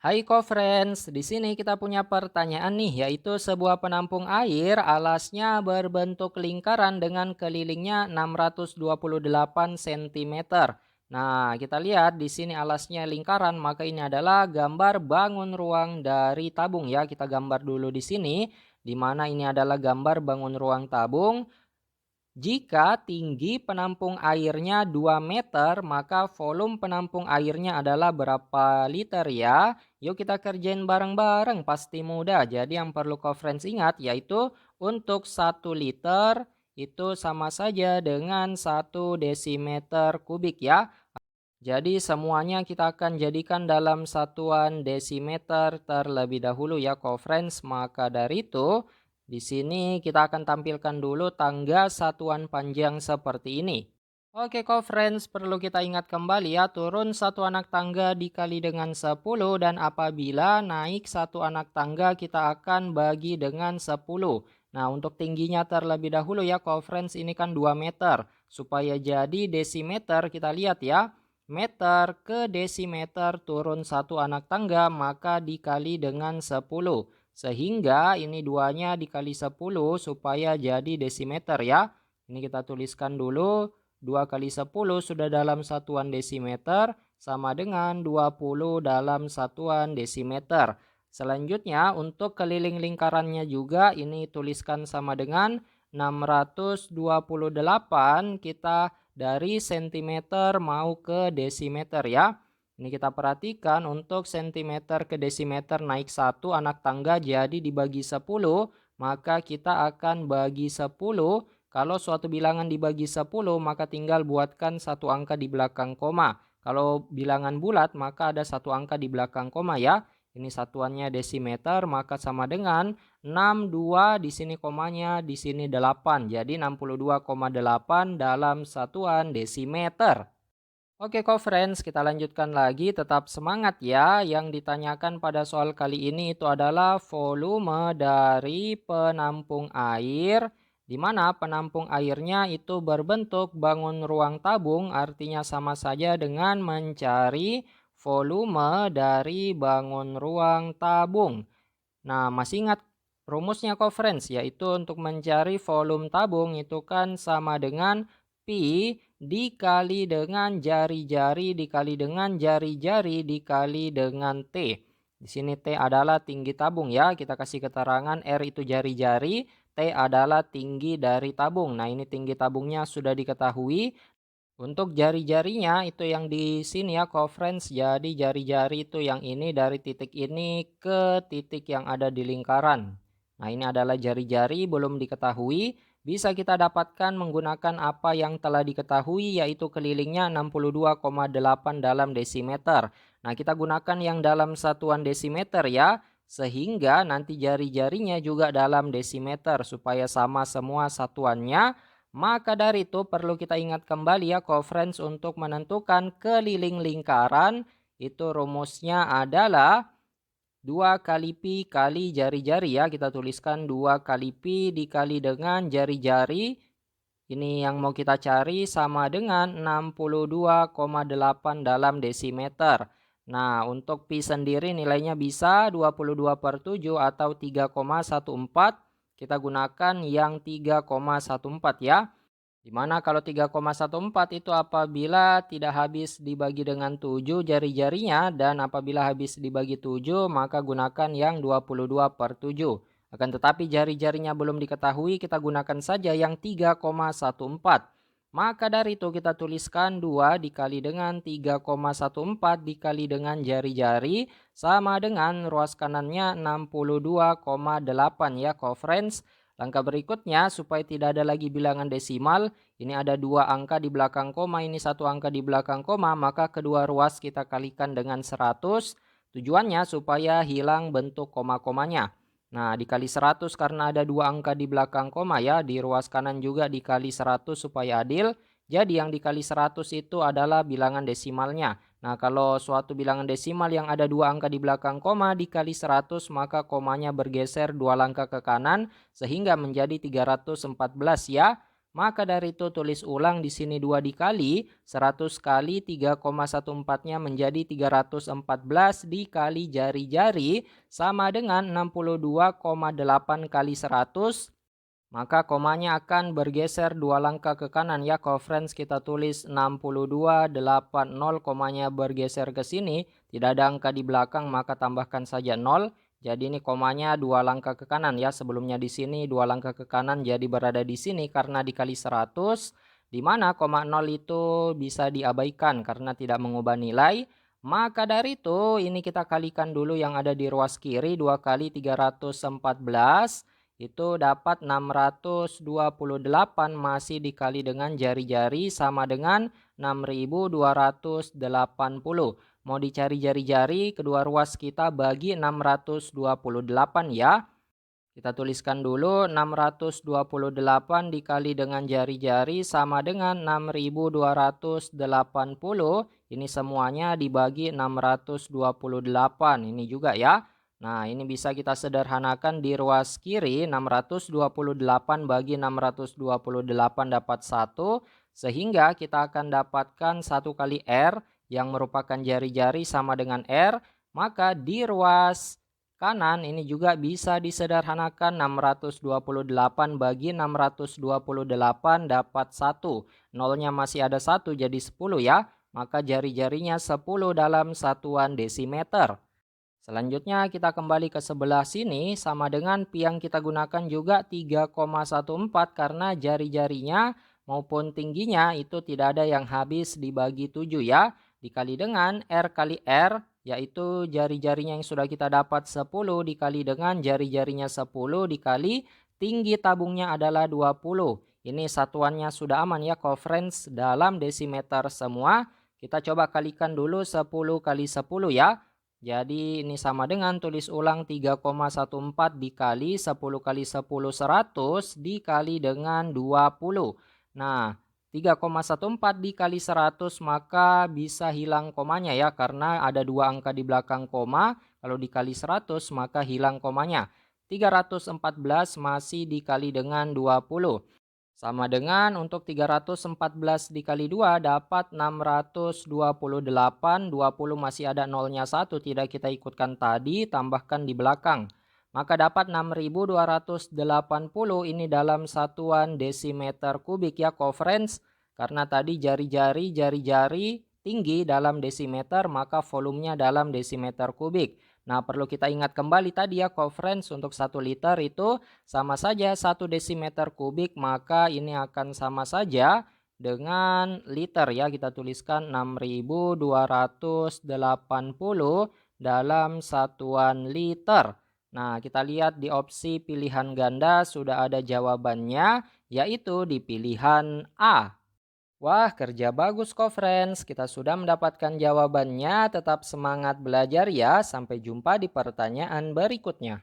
Hai co-friends, di sini kita punya pertanyaan nih, yaitu sebuah penampung air alasnya berbentuk lingkaran dengan kelilingnya 628 cm. Nah, kita lihat di sini alasnya lingkaran, maka ini adalah gambar bangun ruang dari tabung ya. Kita gambar dulu di sini, di mana ini adalah gambar bangun ruang tabung. Jika tinggi penampung airnya 2 meter, maka volume penampung airnya adalah berapa liter ya? Yuk kita kerjain bareng-bareng, pasti mudah. Jadi yang perlu conference ingat yaitu untuk 1 liter itu sama saja dengan 1 desimeter kubik ya. Jadi semuanya kita akan jadikan dalam satuan desimeter terlebih dahulu ya conference. Maka dari itu di sini kita akan tampilkan dulu tangga satuan panjang seperti ini. Oke co-friends, perlu kita ingat kembali ya, turun satu anak tangga dikali dengan 10 dan apabila naik satu anak tangga kita akan bagi dengan 10. Nah, untuk tingginya terlebih dahulu ya co-friends, ini kan 2 meter. Supaya jadi desimeter kita lihat ya, meter ke desimeter turun satu anak tangga maka dikali dengan 10. Sehingga ini duanya dikali 10 supaya jadi desimeter ya. Ini kita tuliskan dulu. 2 kali 10 sudah dalam satuan desimeter sama dengan 20 dalam satuan desimeter. Selanjutnya untuk keliling lingkarannya juga ini tuliskan sama dengan 628 kita dari sentimeter mau ke desimeter ya. Ini kita perhatikan untuk sentimeter ke desimeter naik 1 anak tangga jadi dibagi 10 maka kita akan bagi 10. Kalau suatu bilangan dibagi 10, maka tinggal buatkan satu angka di belakang koma. Kalau bilangan bulat, maka ada satu angka di belakang koma ya. Ini satuannya desimeter, maka sama dengan 62 di sini komanya, di sini 8. Jadi 62,8 dalam satuan desimeter. Oke friends, kita lanjutkan lagi. Tetap semangat ya. Yang ditanyakan pada soal kali ini itu adalah volume dari penampung air, di mana penampung airnya itu berbentuk bangun ruang tabung, artinya sama saja dengan mencari volume dari bangun ruang tabung. Nah, masih ingat rumusnya friends, yaitu untuk mencari volume tabung itu kan sama dengan Pi dikali dengan jari-jari dikali dengan jari-jari dikali dengan T. Di sini T adalah tinggi tabung ya. Kita kasih keterangan R itu jari-jari, T adalah tinggi dari tabung. Nah, ini tinggi tabungnya sudah diketahui. Untuk jari-jarinya itu yang di sini ya conference. Jadi jari-jari itu yang ini dari titik ini ke titik yang ada di lingkaran. Nah, ini adalah jari-jari belum diketahui. Bisa kita dapatkan menggunakan apa yang telah diketahui yaitu kelilingnya 62,8 dalam desimeter. Nah, kita gunakan yang dalam satuan desimeter ya. Sehingga nanti jari-jarinya juga dalam desimeter supaya sama semua satuannya. Maka dari itu perlu kita ingat kembali ya co-friends, untuk menentukan keliling lingkaran itu rumusnya adalah 2 kali pi kali jari-jari ya. Kita tuliskan 2 kali pi dikali dengan jari-jari. Ini yang mau kita cari sama dengan 62,8 dalam desimeter. Nah, untuk pi sendiri nilainya bisa 22/7 atau 3,14. Kita gunakan yang 3,14 ya. Dimana kalau 3,14 itu apabila tidak habis dibagi dengan 7 jari-jarinya, dan apabila habis dibagi 7 maka gunakan yang 22/7. Akan tetapi jari-jarinya belum diketahui, kita gunakan saja yang 3,14. Maka dari itu kita tuliskan 2 dikali dengan 3,14 dikali dengan jari-jari sama dengan ruas kanannya 62,8 ya co-friends. Langkah berikutnya supaya tidak ada lagi bilangan desimal, ini ada 2 angka di belakang koma, ini 1 angka di belakang koma, maka kedua ruas kita kalikan dengan 100. Tujuannya supaya hilang bentuk koma-komanya. Nah, dikali 100 karena ada 2 angka di belakang koma ya, di ruas kanan juga dikali 100 supaya adil. Jadi yang dikali 100 itu adalah bilangan desimalnya. Nah, kalau suatu bilangan desimal yang ada 2 angka di belakang koma dikali 100 maka komanya bergeser 2 langkah ke kanan sehingga menjadi 314 ya. Maka dari itu tulis ulang di sini 2 dikali 100 kali 3,14-nya menjadi 314 dikali jari-jari sama dengan 62,8 kali 100. Maka komanya akan bergeser 2 langkah ke kanan ya friends, kita tulis 62,80, komanya bergeser ke sini, tidak ada angka di belakang maka tambahkan saja 0. Jadi ini komanya 2 langkah ke kanan ya, sebelumnya di sini 2 langkah ke kanan jadi berada di sini karena dikali 100, di mana koma 0 itu bisa diabaikan karena tidak mengubah nilai. Maka dari itu ini kita kalikan dulu yang ada di ruas kiri, 2 kali 314 itu dapat 628 masih dikali dengan jari-jari sama dengan 6280. Mau dicari jari-jari, kedua ruas kita bagi 628 ya. Kita tuliskan dulu 628 dikali dengan jari-jari sama dengan 6280. Ini semuanya dibagi 628. Ini juga ya. Nah, ini bisa kita sederhanakan di ruas kiri 628 bagi 628 dapat 1. Sehingga kita akan dapatkan 1 kali R yang merupakan jari-jari sama dengan R. Maka di ruas kanan ini juga bisa disederhanakan 628 bagi 628 dapat 1. Nolnya masih ada 1 jadi 10 ya. Maka jari-jarinya 10 dalam satuan desimeter. Selanjutnya kita kembali ke sebelah sini sama dengan pi yang kita gunakan juga 3,14 karena jari-jarinya maupun tingginya itu tidak ada yang habis dibagi 7 ya. Dikali dengan R kali R yaitu jari-jarinya yang sudah kita dapat 10 dikali dengan jari-jarinya 10 dikali tinggi tabungnya adalah 20. Ini satuannya sudah aman ya friends dalam desimeter semua. Kita coba kalikan dulu 10 kali 10 ya. Jadi ini sama dengan tulis ulang 3,14 dikali 10 kali 10 100 dikali dengan 20. Nah, 3,14 dikali 100 maka bisa hilang komanya ya karena ada 2 angka di belakang koma. Kalau dikali 100 maka hilang komanya. 314 masih dikali dengan 20. Sama dengan untuk 314 dikali 2 dapat 628, 20 masih ada nolnya 1 tidak kita ikutkan tadi, tambahkan di belakang. Maka dapat 6280 ini dalam satuan desimeter kubik ya friends. Karena tadi jari-jari tinggi dalam desimeter maka volumenya dalam desimeter kubik. Nah, perlu kita ingat kembali tadi ya friends, untuk 1 liter itu sama saja 1 desimeter kubik, maka ini akan sama saja dengan liter ya. Kita tuliskan 6280 dalam satuan liter. Nah, kita lihat di opsi pilihan ganda sudah ada jawabannya, yaitu di pilihan A. Wah, kerja bagus friends. Kita sudah mendapatkan jawabannya. Tetap semangat belajar ya. Sampai jumpa di pertanyaan berikutnya.